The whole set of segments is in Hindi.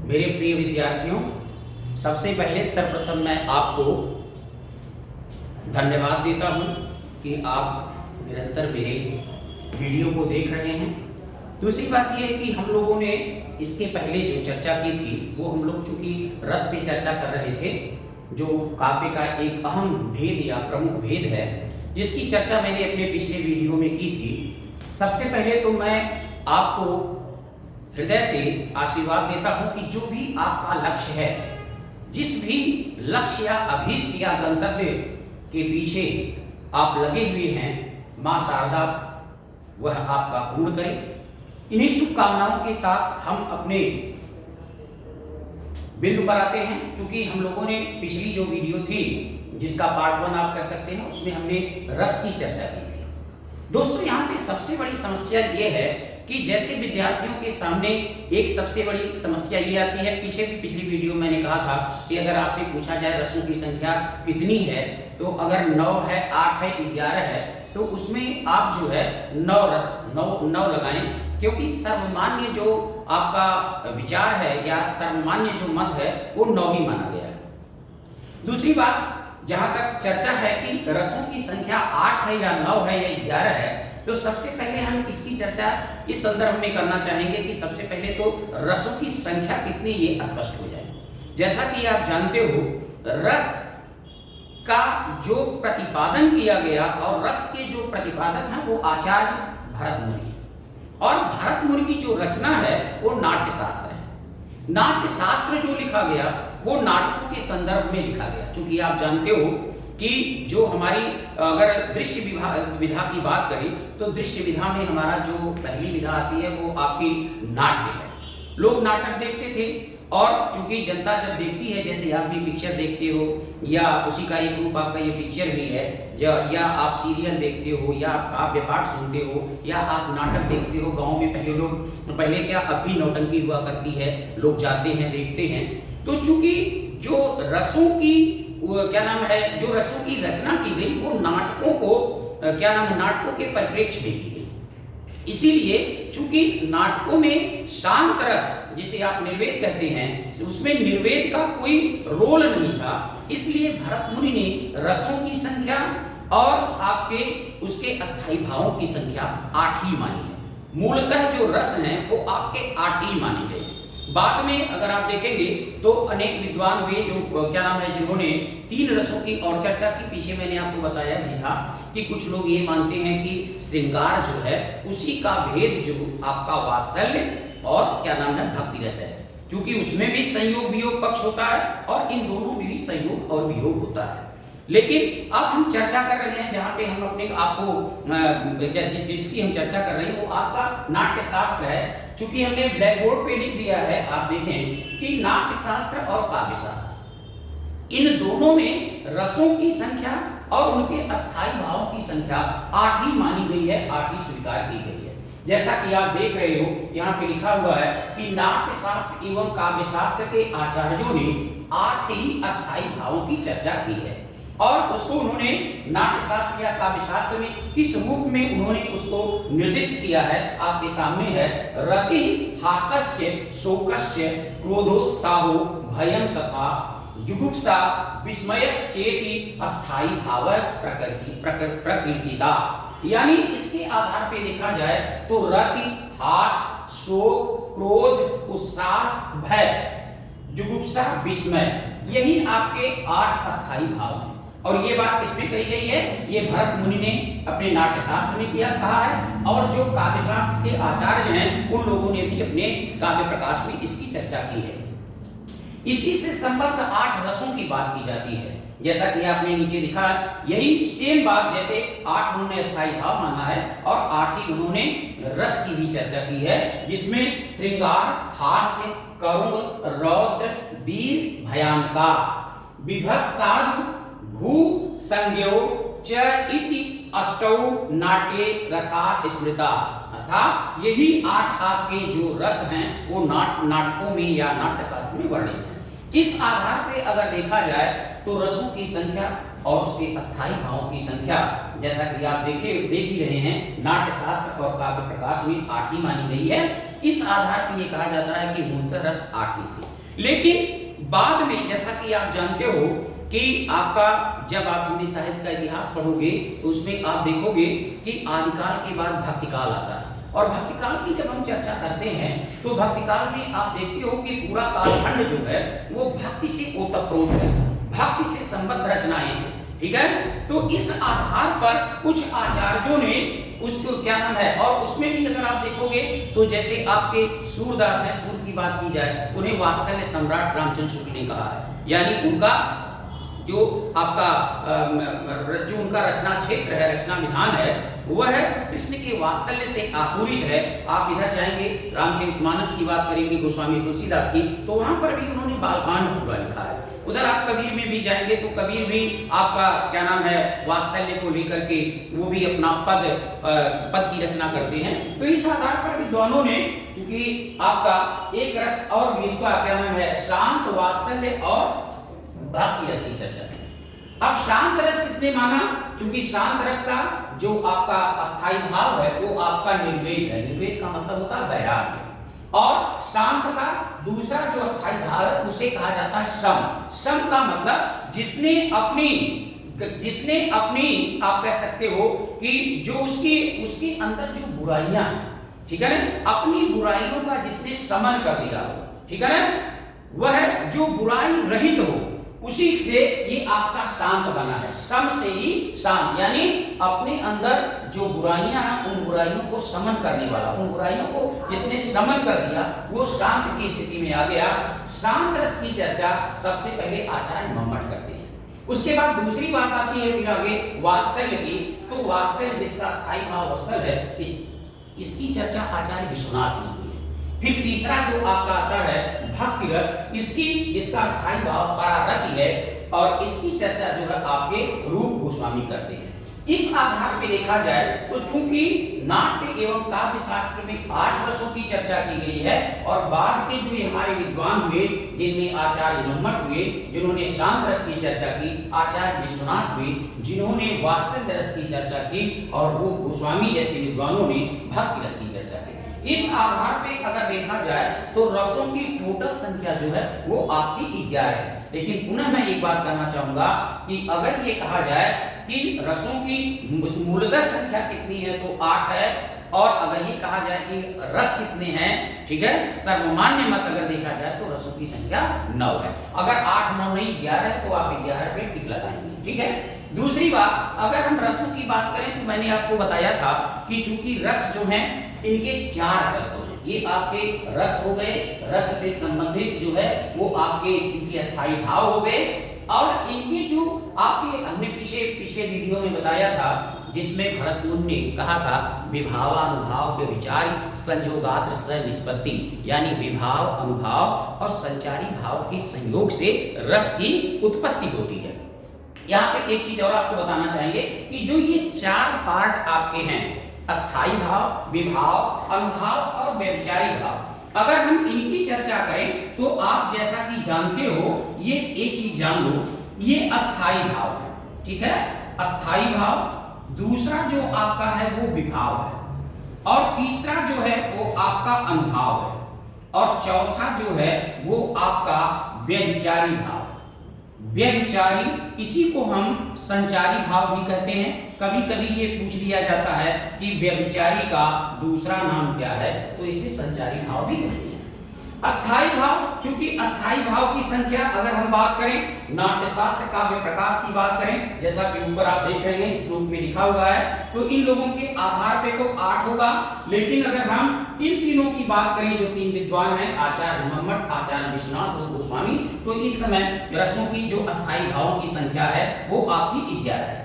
मेरे प्रिय विद्यार्थियों, सबसे पहले सर्वप्रथम मैं आपको धन्यवाद देता हूं कि आप निरंतर मेरे वीडियो को देख रहे हैं। दूसरी बात यह है कि हम लोगों ने इसके पहले जो चर्चा की थी वो हम लोग चूंकि रस पे चर्चा कर रहे थे, जो काव्य का एक अहम भेद या प्रमुख भेद है, जिसकी चर्चा मैंने अपने पिछले वीडियो में की थी। सबसे पहले तो मैं आपको हृदय से आशीर्वाद देता हूं कि जो भी आपका लक्ष्य है, जिस भी लक्ष्य या अभीष्ट या गंतव्य के पीछे आप लगे हुए हैं, मां शारदा वह आपका पूर्ण करे। इन्हीं शुभकामनाओं के साथ हम अपने बिंदु पर आते हैं। क्योंकि हम लोगों ने पिछली जो वीडियो थी, जिसका पार्ट 1 आप कर सकते हैं, उसमें हमने रस की चर्चा की थी। दोस्तों, यहाँ पे सबसे बड़ी समस्या ये है कि जैसे विद्यार्थियों के सामने एक सबसे बड़ी समस्या ये आती है, पीछे भी पिछली वीडियो मैंने कहा था कि अगर आपसे पूछा जाए रसों की संख्या कितनी है, तो अगर 9 है, 8 है, 11 है, तो उसमें आप जो है 9 रस 9 लगाएं, क्योंकि सर्वमान्य जो आपका विचार है या सर्वमान्य जो मत है वो 9 ही माना गया है। दूसरी बात, जहां तक चर्चा है कि रसों की संख्या 8 है या 9 है या 11 है, तो सबसे पहले हम इसकी चर्चा इस संदर्भ में करना चाहेंगे कि सबसे पहले तो रसों की संख्या कितनी ये स्पष्ट हो जाए। जैसा कि आप जानते हो, रस का जो प्रतिपादन किया गया और रस के जो प्रतिपादक हैं वो आचार्य भरतमुनि, और भरतमुनि की जो रचना है वो नाट्य शास्त्र है। नाट्य शास्त्र जो लिखा गया वो नाटकों के संदर्भ में लिखा गया। क्योंकि आप जानते हो कि जो हमारी अगर दृश्य विधा की बात करें, तो दृश्य विधा में हमारा जो पहली विधा आती है वो आपकी नाट्य है। लोग नाटक देखते थे, और चूंकि जनता जब देखती है, जैसे आप भी पिक्चर देखते हो या उसी का एक रूप आपका ये पिक्चर भी है, या आप सीरियल देखते हो, या आप काव्य पाठ सुनते हो, या आप नाटक देखते हो। गांव में पहले क्या, अब भी नौटंकी हुआ करती है, लोग जाते हैं, देखते हैं। तो चूंकि जो रसों की क्या नाम है, जो रसों की रचना की गई वो नाटकों को नाटकों के परिप्रेक्ष्य में की गई। इसीलिए चूंकि नाटकों में शांत रस, जिसे आप निर्वेद कहते हैं, उसमें निर्वेद का कोई रोल नहीं था, इसलिए भरतमुनि ने रसों की संख्या और आपके उसके अस्थायी भावों की संख्या 8 ही मानी है। मूलतः जो रस हैं वो आपके 8 ही माने गए। बाद में अगर आप देखेंगे तो अनेक विद्वान हुए जो जिन्होंने 3 रसों की और चर्चा की। पीछे मैंने आपको बताया भी था कि कुछ लोग ये मानते हैं कि श्रृंगार जो है उसी का भेद जो आपका वात्सल्य और भक्ति रस है, क्योंकि उसमें भी संयोग वियोग पक्ष होता है और इन दोनों में भी संयोग और वियोग होता है। लेकिन अब हम चर्चा कर रहे हैं, जहां पे हम अपने आपको जिसकी हम चर्चा कर रहे हैं वो आपका नाट्य शास्त्र है। चूंकि हमने ब्लैक बोर्ड पे लिख दिया है, आप देखें कि नाट्य शास्त्र और काव्य शास्त्र, इन दोनों में रसों की संख्या और उनके अस्थायी भावों की संख्या 8 ही मानी गई है, 8 ही स्वीकार की गई है। जैसा कि आप देख रहे हो, यहाँ पे लिखा हुआ है कि नाट्य शास्त्र एवं काव्य शास्त्र के आचार्यों ने 8 ही अस्थायी भावों की चर्चा की है, और उसको उन्होंने नाट्य शास्त्र या काव्य शास्त्र में किस रूप में उन्होंने उसको निर्दिष्ट किया है, आपके सामने है। रति हास्यस्य शोकस्य क्रोधोत्साहो भयं तथा जुगुप्सा विस्मयश्चेति अस्थायी भाव प्रकृतिता। यानी इसके आधार पे देखा जाए तो रति, हास, शोक, क्रोध, उत्साह, भय, जुगुप्सा, विस्मय, यही आपके 8 अस्थायी भाव हैं। और ये बात किसमें कही गई है? ये भरतमुनि ने अपने नाट्य शास्त्र में कहा है, और जो काव्य शास्त्र के आचार्य हैं उन लोगों ने भी अपने काव्य प्रकाश में इसकी चर्चा की है। इसी से संबद्ध 8 रसों की बात की जाती है। जैसा कि आपने नीचे लिखा, यही सेम बात, जैसे 8 उन्होंने अस्थायी भाव माना है और 8 ही उन्होंने रस की भी चर्चा की है, जिसमें श्रृंगार, हास्य, करुण, रौद्र, वीर, भयानका, विभत्सादु, भू संज्ञो च इति अष्टौ नाट्ये रसा स्मृता। अर्थात यही 8 आपके जो रस हैं वो नाटकों में या नाट्य शास्त्र में वर्णित हैं। इस आधार पे अगर देखा जाए तो रसों की संख्या और उसके अस्थायी भावों की संख्या, जैसा कि आप देख ही रहे हैं, नाट्य शास्त्र और काव्य प्रकाश में 8 ही मानी गई है। इस आधार पर यह कहा जाता है कि मूलतः रस 8 ही थे। लेकिन बाद में जैसा कि आप जानते हो कि आपका जब आप हिंदी साहित्य का इतिहास पढ़ोगे तो उसमें आप देखोगे कि आदिकाल के बाद भक्तिकाल आता है। और भक्तिकाल की जब हम चर्चा करते हैं तो भक्तिकाल में आप देखते हो कि पूरा कालखंड जो है वो भक्ति से ओतप्रोत है, भक्ति से संबद्ध रचनाएं हैं। ठीक है, तो इस आधार पर कुछ आचार्यों ने उसको क्या नाम है, और उसमें भी अगर आप देखोगे तो जैसे आपके सूरदास है, सूर की बात की जाए, उन्हें वात्सल्य सम्राट रामचंद्र शुक्ल ने कहा है, यानी उनका जो आपका जो उनका रचना क्षेत्र है, रचना विधान है, वह है कृष्ण के वात्सल्य से आपूरित है। आप इधर जाएंगे रामचरितमानस की बात करेंगे गोस्वामी तुलसीदास की, तो वहां पर भी उन्होंने बालकांड पूरा लिखा है। उधर आप कबीर में भी जाएंगे तो कबीर भी आपका क्या नाम है वात्सल्य को लेकर के वो भी अपना पद की रचना करते हैं। तो इस आधार पर विद्वानों ने क्योंकि आपका एक रस और भी इसका क्या नाम है शांत वात्सल्य और भक्ति रस की चर्चा है। अब शांत रस किसने माना, क्योंकि शांत रस का जो आपका अस्थाई भाव है वो आपका निर्वेद है। निर्वेद का मतलब होता है वैराग्य, और शांत का दूसरा जो अस्थाई भाव है उसे कहा जाता है शम। शम का मतलब जिसने अपनी आप कह सकते हो कि जो उसके अंदर जो बुराइयां हैं, ठीक है ना, अपनी बुराइयों का जिसने शमन कर दिया हो, ठीक है ना, वह जो बुराई रहित हो, उसी से ये आपका शांत बना है। शम से ही शांत, यानी अपने अंदर जो बुराइयां हैं उन बुराइयों को शमन करने वाला, उन बुराइयों को जिसने शमन कर दिया वो शांत की स्थिति में आ गया। शांत रस की चर्चा सबसे पहले आचार्य मम्मट करते हैं। उसके बाद दूसरी बात आती है फिर आगे वात्सल्य की। तो वात्सल्य जिसका स्थायी भाव वत्सल है, इसकी चर्चा आचार्य विश्वनाथ ने की है। फिर तीसरा जो आपका आता है भक्ति रस, इसकी जिसका स्थायी भाव परारति है, और इसकी चर्चा जो है आपके रूप गोस्वामी करते हैं। इस आधार पे देखा जाए तो चूंकि नाट्य एवं काव्य शास्त्र में 8 रसों की चर्चा की गई है, और बाद के जो हमारे विद्वान हुए जिनमें आचार्य मम्मट हुए जिन्होंने शांत रस की चर्चा की, आचार्य विश्वनाथ हुए जिन्होंने वात्सल्य रस की चर्चा की, और वो गोस्वामी जैसे विद्वानों ने भक्ति रस की चर्चा की। इस आधार पे अगर देखा जाए तो रसों की टोटल संख्या जो है वो आपकी 11 है। लेकिन पुनः मैं एक बात कहना चाहूंगा कि अगर ये कहा जाए कि रसों की मूलतः संख्या कितनी है तो 8 है, और अगर ये कहा जाए कि रस कितने हैं, ठीक है, सर्वमान्य मत अगर देखा जाए तो रसों की संख्या 9 है। अगर 8 9 नहीं 11 है तो आप 11 पे टिक लगाएंगे। ठीक है, दूसरी बात अगर हम रसों की बात करें तो मैंने आपको बताया था कि चूंकि रस जो है इनके 4 तत्व हैं। ये आपके रस हो गए, रस से संबंधित जो है वो आपके इनके अस्थाई भाव हो गए, और इनके जो आपके हमने पीछे वीडियो में बताया था जिसमें भरत मुनि ने कहा था विभावानुभाव व्यभिचारी संयोगात्र स निष्पत्ति, यानी विभाव अनुभाव और संचारी भाव के संयोग से रस की उत्पत्ति होती है। यहाँ पे एक चीज और आपको बताना चाहेंगे कि जो ये 4 पार्ट आपके हैं, अस्थाई भाव, विभाव, अनुभाव और व्यभिचारी भाव, अगर हम इनकी चर्चा करें तो आप जैसा कि जानते हो, ये एक चीज जान लो, ये अस्थाई भाव है। ठीक है, अस्थाई भाव, दूसरा जो आपका है वो विभाव है, और तीसरा जो है वो आपका अनुभाव है, और चौथा जो है वो आपका व्यभिचारी भाव। व्यभिचारी, इसी को हम संचारी भाव भी कहते हैं। कभी कभी ये पूछ लिया जाता है कि व्यभिचारी का दूसरा नाम क्या है, तो इसे संचारी भाव भी कहते हैं। अस्थाई भाव, चूंकि अस्थाई भाव की संख्या अगर हम बात करें, नाट्यशास्त्र काव्य प्रकाश की बात करें, जैसा कि ऊपर आप देख रहे हैं इस रूप में लिखा हुआ है, तो इन लोगों के आधार पे तो 8 होगा। लेकिन अगर हम इन तीनों की बात करें, जो 3 विद्वान हैं, आचार्य मम्मट, आचार्य विश्वनाथ और गोस्वामी, तो इस समय रसों की जो अस्थाई भावों की संख्या है वो आपकी 11 है।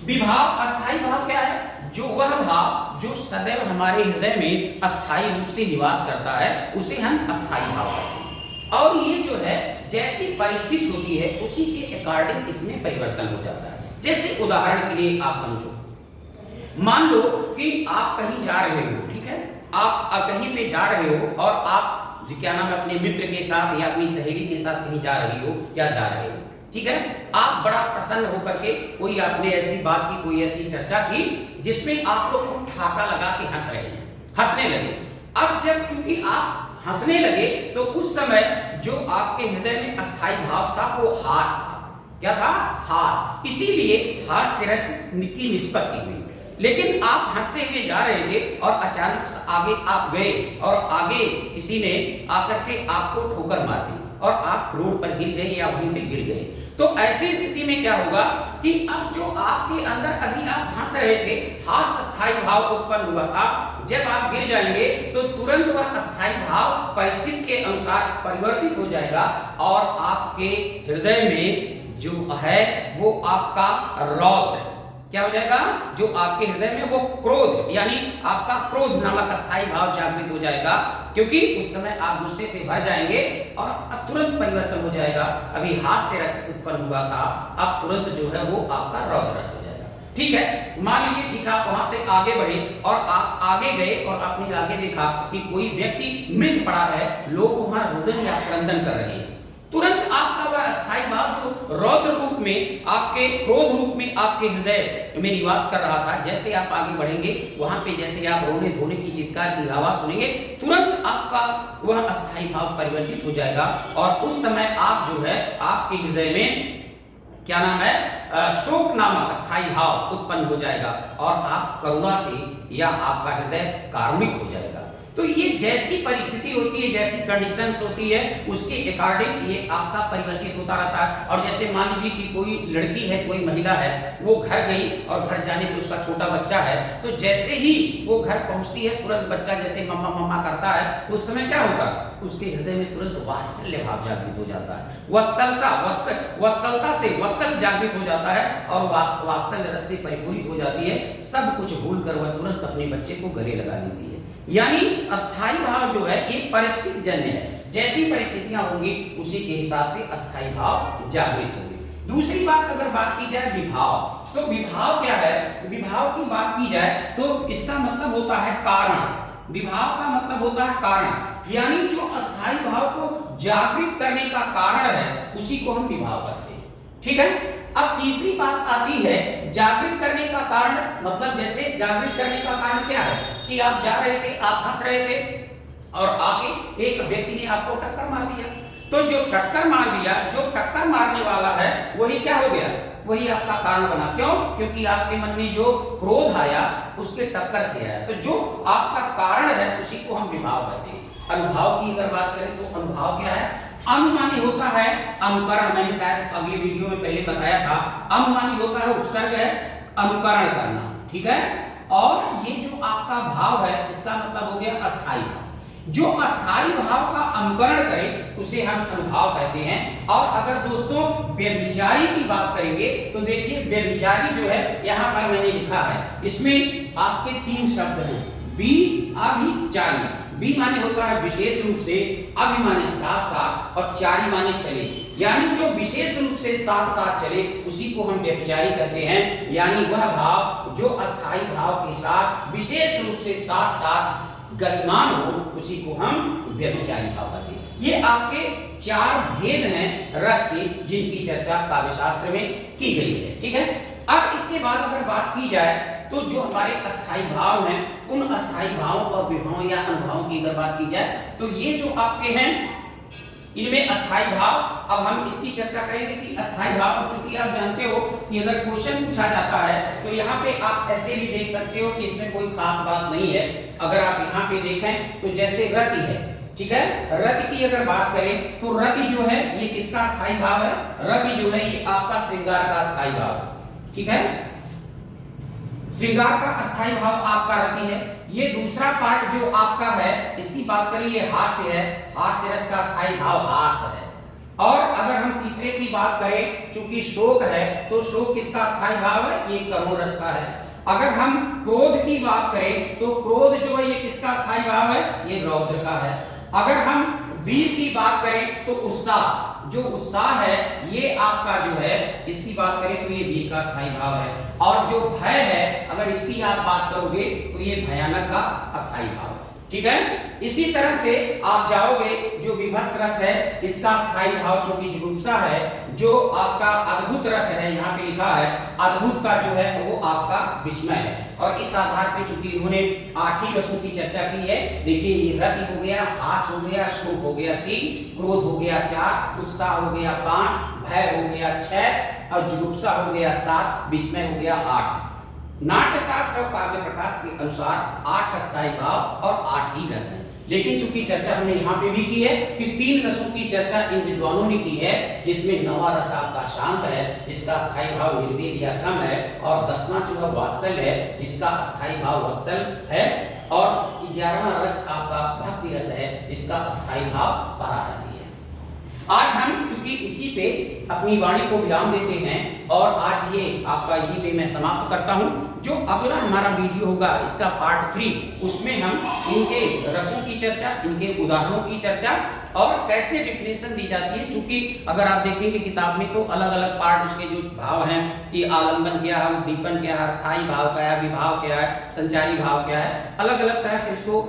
विभाव, अस्थाई भाव क्या है? जो वह भाव जो सदैव हमारे हृदय में अस्थाई रूप से निवास करता है उसे हम अस्थाई भाव कहते हैं, और ये जो है जैसी परिस्थिति होती है उसी के अकॉर्डिंग इसमें परिवर्तन हो जाता है। जैसे उदाहरण के लिए आप समझो, मान लो कि आप कहीं जा रहे हो, ठीक है, आप कहीं पे जा रहे हो और आप क्या नाम है अपने मित्र के साथ या अपनी सहेली के साथ कहीं जा रही हो या जा रहे हो, ठीक है, आप बड़ा प्रसन्न होकर के कोई आपने ऐसी बात की, कोई ऐसी चर्चा की जिसमें आप लोग को ठाका लगा के हंस रहे हैं, हंसने लगे। अब जब क्योंकि आप हंसने लगे तो उस समय जो आपके हृदय में अस्थाई भाव था वो हास था। क्या था? हास। इसीलिए हास से रस की निष्पत्ति हुई। लेकिन आप हंसते हुए जा रहे थे और अचानक से आगे आप गए और आगे किसी ने आकर के आपको ठोकर मार दी और आप रोड पर गिर गए या वहीं पे गिर गए। तो ऐसी स्थिति में क्या होगा कि अब जो आपके अंदर अभी आप हंस रहे थे, हास अस्थाई भाव उत्पन्न हुआ था, जब आप गिर जाएंगे तो तुरंत वह अस्थाई भाव परिस्थिति के अनुसार परिवर्तित हो जाएगा और आपके हृदय में जो है वो आपका रौद्र क्या हो जाएगा? जो आपके हृदय में वो क्रोध यानी आपका क्रोध नामक अस्थाई भाव जागृत हो जाएगा, क्योंकि उस समय आप गुस्से से भर जाएंगे और तुरंत परिवर्तन हो जाएगा। अभी हास से रस उत्पन्न हुआ था, अब तुरंत जो है वो आपका रौद्र रस हो जाएगा। ठीक है, मान लीजिए ठीक है, आप वहां से आगे बढ़े और आप आगे गए और आपने आगे देखा कि कोई व्यक्ति मृत पड़ा है, लोग वहां रुदन या क्रंदन कर रहे हैं। तुरंत आपका वह अस्थाई भाव जो रौद्र रूप में आपके क्रोध रूप में आपके हृदय में निवास कर रहा था, जैसे आप आगे बढ़ेंगे वहां पे जैसे आप रोने धोने की चित्कार की आवाज सुनेंगे, तुरंत आपका वह अस्थाई भाव परिवर्तित हो जाएगा और उस समय आप जो है आपके हृदय में क्या नाम है, शोक नामक अस्थाई भाव उत्पन्न हो जाएगा और आप करुणा से या आपका हृदय कारुणिक हो जाएगा। तो ये जैसी परिस्थिति होती है, जैसी कंडीशंस होती है, उसके अकॉर्डिंग ये आपका परिवर्तित होता रहता है। और जैसे मान लीजिए कि कोई लड़की है, कोई महिला है, वो घर गई और घर जाने पे उसका छोटा बच्चा है, तो जैसे ही वो घर पहुंचती है तुरंत बच्चा जैसे मम्मा मम्मा करता है, उस समय क्या होता है? उसके हृदय में तुरंत वात्सल्य भाव जागृत हो जाता है। वत्सलता से वत्सल जागृत हो जाता है और वात्सल्य रस से परिपूरित हो जाती है। सब कुछ भूलकर वह तुरंत अपने बच्चे को गले लगा लेती है। यानी अस्थाई भाव जो है ये परिस्थिति जन्य है, जैसी परिस्थितियां होंगी उसी के हिसाब से अस्थाई भाव जागृत होंगे। दूसरी बात अगर बात की जाए विभाव, तो विभाव क्या है? विभाव की बात की जाए तो इसका मतलब होता है कारण। विभाव का मतलब होता है कारण, यानी जो अस्थाई भाव को जागृत करने का कारण है उसी को हम विभाव कहते हैं। ठीक है, अब तीसरी बात आती है जागृत करने का कारण, मतलब जैसे जागृत करने का कारण क्या है कि आप जा रहे थे, आप हंस रहे थे और आके एक व्यक्ति ने आपको टक्कर मार दिया। तो जो टक्कर मार दिया, जो टक्कर मारने वाला है वही क्या हो गया? वही आपका कारण बना। क्यों? क्योंकि आपके मन में जो क्रोध आया उसके टक्कर से आया। तो जो आपका कारण है उसी को हम विभाव कहते हैं। अनुभाव की अगर बात करें तो अनुभाव क्या है? अनुमानी होता है अनुकरण। मैंने शायद अगली वीडियो में पहले बताया था, अनुमानी होता है उपसर्ग है अनुकरण करना। ठीक है, और ये जो आपका भाव है इसका मतलब हो गया अस्थाई भाव। जो अस्थाई भाव का अनुकरण करे उसे हम अनुभाव कहते हैं। और अगर दोस्तों व्यभिचारी की बात करेंगे तो देखिए व्यभिचारी जो है यहाँ पर मैंने लिखा है, इसमें आपके 3 शब्द हैं, बी अभिचारी। बी माने होता है विशेष रूप से, अभि माने साथ साथ और चारी माने चले, यानी जो विशेष रूप से साथ साथ चले उसी को हम व्यभिचारी कहते हैं। यानी वह भाव जो अस्थाई भाव के साथ विशेष रूप से साथ साथ गतिमान हो उसी को हम व्यभिचारी भाव कहते हैं। ये आपके 4 भेद हैं रस के, जिनकी चर्चा काव्यशास्त्र में की गई है। ठीक है, अब इसके बाद अगर बात की जाए तो जो हमारे अस्थाई भाव हैं, उन अस्थाई भावों और विभावों या अनुभावों की अगर बात की जाए तो ये जो आपके हैं इनमें अस्थाई भाव, अब हम इसकी चर्चा करेंगे कि अस्थाई भाव, चूंकि आप जानते हो कि अगर क्वेश्चन पूछा जाता है तो यहाँ पे आप ऐसे भी देख सकते हो कि इसमें कोई खास बात नहीं है। अगर आप यहाँ पे देखें तो जैसे रति है, ठीक है, रति की अगर बात करें तो रति जो है ये किसका अस्थाई भाव है? रति जो है ये आपका श्रृंगार का अस्थाई भाव। ठीक है, श्रृंगार का अस्थाई भाव आपका रति है। ये दूसरा पार्ट जो आपका है इसकी बात करें, ये हास्य है, हास्य रस का अस्थाई भाव हास है। और अगर हम तीसरे की बात करें, चूंकि शोक है तो शोक किसका अस्थाई भाव है? ये करुण रस का है। अगर हम क्रोध की बात करें तो क्रोध जो है ये किसका अस्थाई भाव है? ये रौद्र का है। अगर हम वीर की बात करें तो उत्साह, जो उत्साह है ये आपका जो है इसकी बात करें तो ये वीर का अस्थाई भाव है। और जो भय है अगर इसकी आप बात करोगे तो ये भयानक का अस्थाई भाव है। ठीक है। इसी तरह से आप जाओगे, जो विभत्स रस है इसका स्थायी भाव चूंकि जुगुप्सा है, जो आपका अद्भुत रस है यहाँ पे लिखा है, अद्भुत का जो है वो आपका विस्मय है। और इस आधार पे चूंकि इन्होंने 8 ही रसों की चर्चा की है। देखिए ये रति हो गया, हास हो गया, शोक हो गया 3, क्रोध हो गया 4, उत्साह हो गया 5, भय हो गया 6 और जुगुप्सा हो गया 7, विस्मय हो गया 8। नाट्यशास्त्र और काव्य प्रकाश के अनुसार 8 स्थायी भाव और 8 ही रस हैं। लेकिन चूंकि चर्चा हमने यहाँ पे भी की है कि 3 रसों की चर्चा इन विद्वानों ने की है, जिसमें 9वां रस आपका शांत है, जिसका स्थायी भाव निर्वेद या सम है, और 10वां जो है वात्सल है, जिसका स्थायी भाव वत्सल है, और 11वां रस आपका भक्ति रस है, जिसका स्थायी भाव परारति है। आज हम चूंकि इसी पे अपनी वाणी को विराम देते हैं और आज ये आपका यहीं पे मैं समाप्त करता हूं। जो अगला हमारा वीडियो होगा इसका पार्ट 3, उसमें हम इनके रसों की चर्चा, इनके उदाहरणों की चर्चा और कैसे डिफिनेशन दी जाती है। क्योंकि अगर आप देखेंगे किताब में तो अलग अलग पार्ट उसके जो भाव हैं कि आलंबन क्या है, उद्दीपन क्या है, स्थायी भाव क्या है, विभाव क्या है, संचारी भाव क्या है, अलग अलग तरह से उसको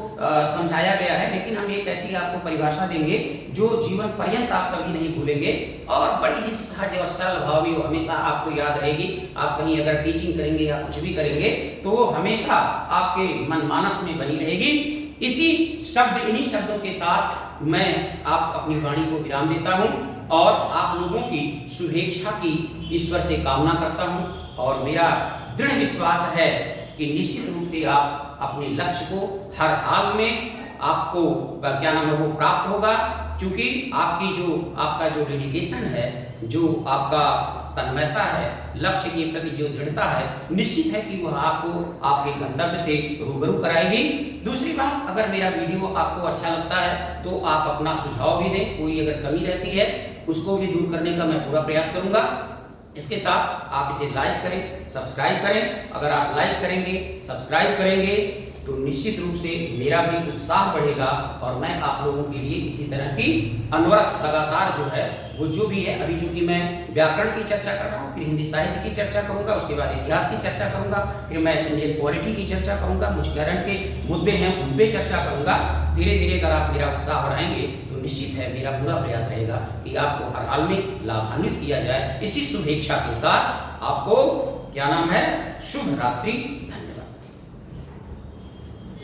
समझाया गया है। लेकिन हम एक ऐसी आपको परिभाषा देंगे जो जीवन पर्यंत आप कभी नहीं भूलेंगे और बड़ी ही सहज और सरल भाव में हमेशा आपको याद रहेगी। आप कहीं अगर टीचिंग करेंगे या कुछ भी करेंगे तो वो हमेशा आपके मन मानस में बनी रहेगी। इसी शब्द, इन्हीं शब्दों के साथ मैं आप अपनी वाणी को विराम देता हूं और आप लोगों की शुभेच्छा की ईश्वर से कामना करता हूं। और मेरा दृढ़ विश्वास है कि निश्चित रूप से आप अपने लक्ष्य को हर हाल में आपको क्या नाम है वो प्राप्त होगा। क्योंकि आपका जो डेडिकेशन है, जो आपका तन्मयता है, लक्ष्य के प्रति जो दृढ़ता है, निश्चित है कि वह आपको आपके गंतव्य से रूबरू कराएगी। दूसरी बात, अगर मेरा वीडियो आपको अच्छा लगता है तो आप अपना सुझाव भी दें। कोई अगर कमी रहती है उसको भी दूर करने का मैं पूरा प्रयास करूंगा। इसके साथ आप इसे लाइक करें, सब्सक्राइब करें। अगर आप लाइक करेंगे, सब्सक्राइब करेंगे तो निश्चित रूप से मेरा भी उत्साह बढ़ेगा और मैं आप लोगों के लिए इसी तरह की अनवरत लगातार जो है वो जो भी है, अभी चूंकि मैं व्याकरण की चर्चा कर रहा हूँ, फिर हिंदी साहित्य की चर्चा करूंगा, उसके बाद इतिहास की चर्चा करूंगा, फिर मैं इंडियन पॉलिटी की चर्चा करूंगा, मुष्करण के मुद्दे हैं उन पे चर्चा करूंगा। धीरे धीरे अगर आप मेरा उत्साह बढ़ाएंगे तो निश्चित है मेरा पूरा प्रयास रहेगा कि आपको हर हाल में लाभान्वित किया जाए। इसी शुभेच्छा के साथ आपको क्या नाम है, शुभ रात्रि।